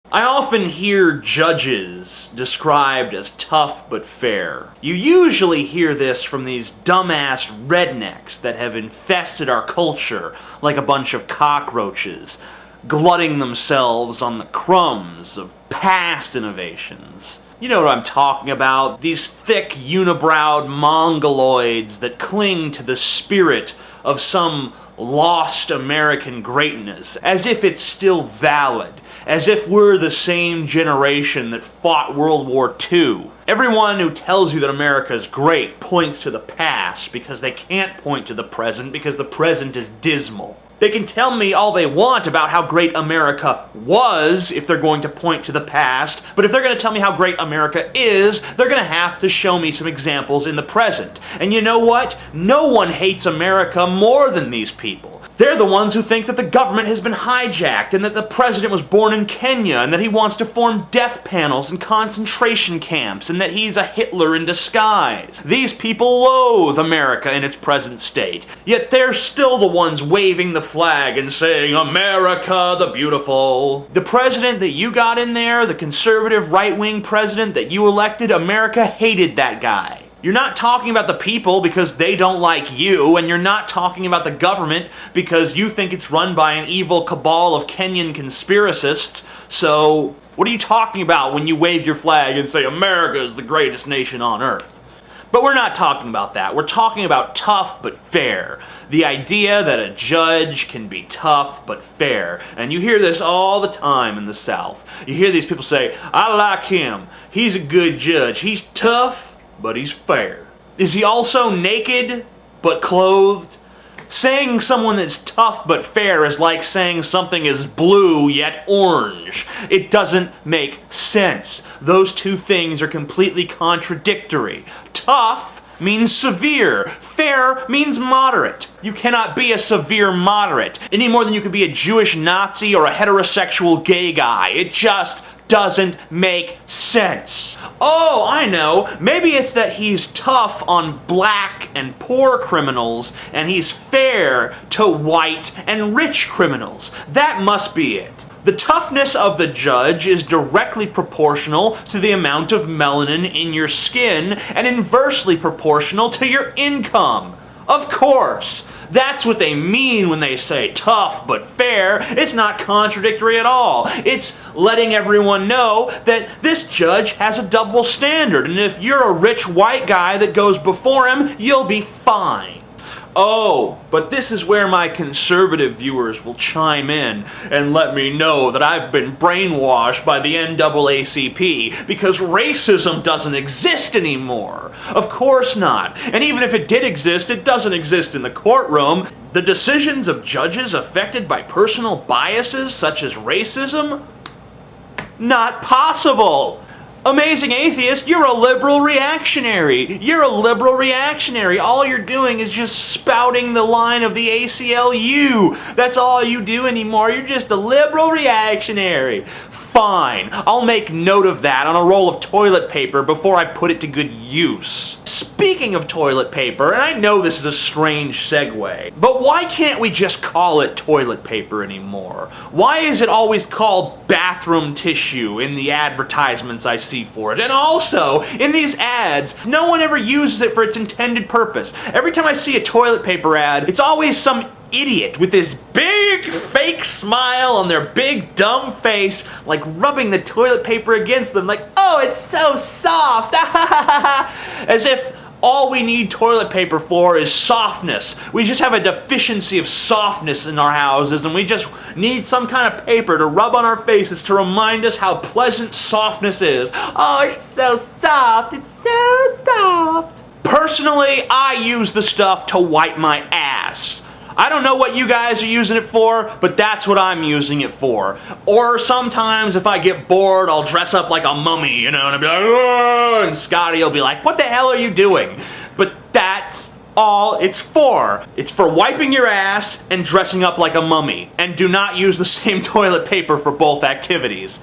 I often hear judges described as tough but fair. You usually hear this from these dumbass rednecks that have infested our culture like a bunch of cockroaches, glutting themselves on the crumbs of past innovations. You know what I'm talking about, these thick, unibrowed mongoloids that cling to the spirit of some lost American greatness, as if it's still valid, as if we're the same generation that fought World War II. Everyone who tells you that America is great points to the past because they can't point to the present because the present is dismal. They can tell me all they want about how great America was if they're going to point to the past, but if they're going to tell me how great America is, they're going to have to show me some examples in the present. And you know what? No one hates America more than these people. They're the ones who think that the government has been hijacked and that the president was born in Kenya and that he wants to form death panels and concentration camps and that he's a Hitler in disguise. These people loathe America in its present state, yet they're still the ones waving the flag and saying, "America the beautiful." The president that you got in there, the conservative right-wing president that you elected, America hated that guy. You're not talking about the people because they don't like you, and you're not talking about the government because you think it's run by an evil cabal of Kenyan conspiracists. So, what are you talking about when you wave your flag and say America is the greatest nation on earth? But we're not talking about that. We're talking about tough but fair. The idea that a judge can be tough but fair. And you hear this all the time in the South. You hear these people say, "I like him. He's a good judge. He's tough, but he's fair." Is he also naked but clothed? Saying someone that's tough but fair is like saying something is blue yet orange. It doesn't make sense. Those two things are completely contradictory. Tough means severe. Fair means moderate. You cannot be a severe moderate any more than you can be a Jewish Nazi or a heterosexual gay guy. It just doesn't make sense. Oh, I know. Maybe it's that he's tough on black and poor criminals and he's fair to white and rich criminals. That must be it. The toughness of the judge is directly proportional to the amount of melanin in your skin and inversely proportional to your income. Of course. That's what they mean when they say tough but fair. It's not contradictory at all. It's letting everyone know that this judge has a double standard, and if you're a rich white guy that goes before him, you'll be fine. Oh, but this is where my conservative viewers will chime in and let me know that I've been brainwashed by the NAACP because racism doesn't exist anymore. Of course not. And even if it did exist, it doesn't exist in the courtroom. The decisions of judges affected by personal biases such as racism? Not possible. Amazing atheist, you're a liberal reactionary. You're a liberal reactionary. All you're doing is just spouting the line of the ACLU. That's all you do anymore. You're just a liberal reactionary. Fine, I'll make note of that on a roll of toilet paper before I put it to good use. Speaking of toilet paper, and I know this is a strange segue, but why can't we just call it toilet paper anymore? Why is it always called bathroom tissue in the advertisements I see for it? And also, in these ads, no one ever uses it for its intended purpose. Every time I see a toilet paper ad, it's always some idiot with this big fake smile on their big dumb face, like rubbing the toilet paper against them, like, "Oh, it's so soft," as if all we need toilet paper for is softness. We just have a deficiency of softness in our houses, and we just need some kind of paper to rub on our faces to remind us how pleasant softness is. Oh, it's so soft, it's so soft. Personally, I use the stuff to wipe my ass. I don't know what you guys are using it for, but that's what I'm using it for. Or sometimes if I get bored, I'll dress up like a mummy, you know, and I'll be like, "Oh," and Scotty will be like, "What the hell are you doing?" But that's all it's for. It's for wiping your ass and dressing up like a mummy. And do not use the same toilet paper for both activities.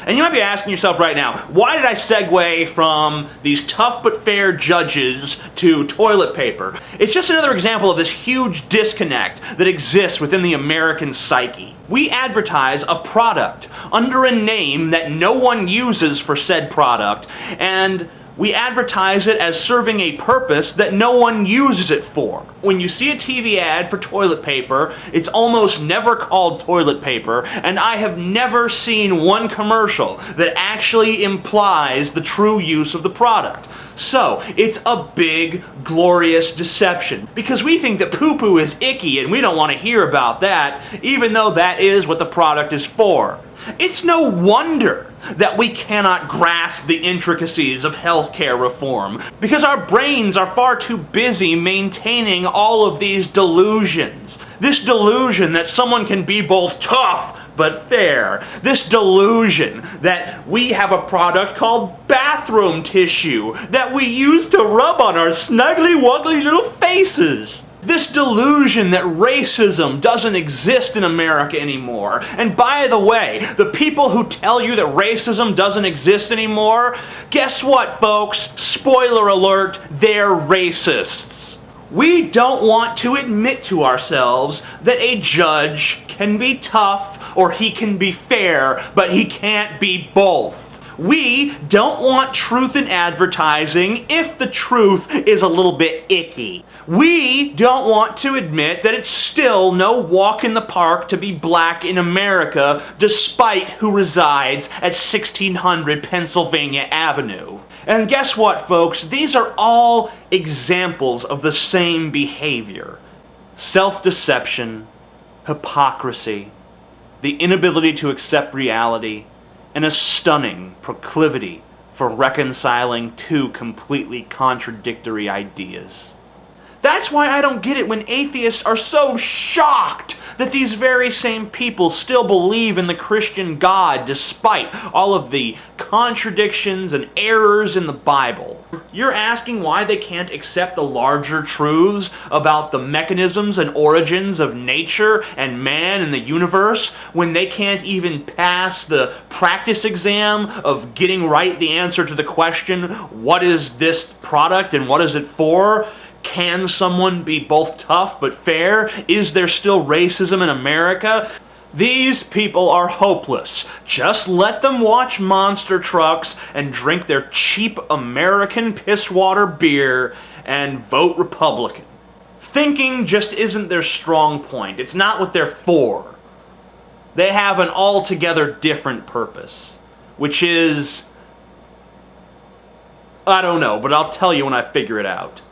And you might be asking yourself right now, why did I segue from these tough but fair judges to toilet paper? It's just another example of this huge disconnect that exists within the American psyche. We advertise a product under a name that no one uses for said product, and we advertise it as serving a purpose that no one uses it for. When you see a TV ad for toilet paper, it's almost never called toilet paper, and I have never seen one commercial that actually implies the true use of the product. So, it's a big, glorious deception, because we think that poo-poo is icky and we don't want to hear about that, even though that is what the product is for. It's no wonder that we cannot grasp the intricacies of healthcare reform, because our brains are far too busy maintaining all of these delusions. This delusion that someone can be both tough but fair. This delusion that we have a product called bathroom tissue that we use to rub on our snuggly wuggly little faces. This delusion that racism doesn't exist in America anymore. And by the way, the people who tell you that racism doesn't exist anymore, guess what, folks? Spoiler alert, they're racists. We don't want to admit to ourselves that a judge can be tough or he can be fair, but he can't be both. We don't want truth in advertising if the truth is a little bit icky. We don't want to admit that it's still no walk in the park to be black in America, despite who resides at 1600 Pennsylvania Avenue. And guess what, folks? These are all examples of the same behavior. Self-deception, hypocrisy, the inability to accept reality, and a stunning proclivity for reconciling two completely contradictory ideas. That's why I don't get it when atheists are so shocked that these very same people still believe in the Christian God despite all of the contradictions and errors in the Bible. You're asking why they can't accept the larger truths about the mechanisms and origins of nature and man and the universe when they can't even pass the practice exam of getting right the answer to the question, what is this product and what is it for? Can someone be both tough but fair? Is there still racism in America? These people are hopeless. Just let them watch monster trucks and drink their cheap American piss-water beer and vote Republican. Thinking just isn't their strong point. It's not what they're for. They have an altogether different purpose, which is, I don't know, but I'll tell you when I figure it out.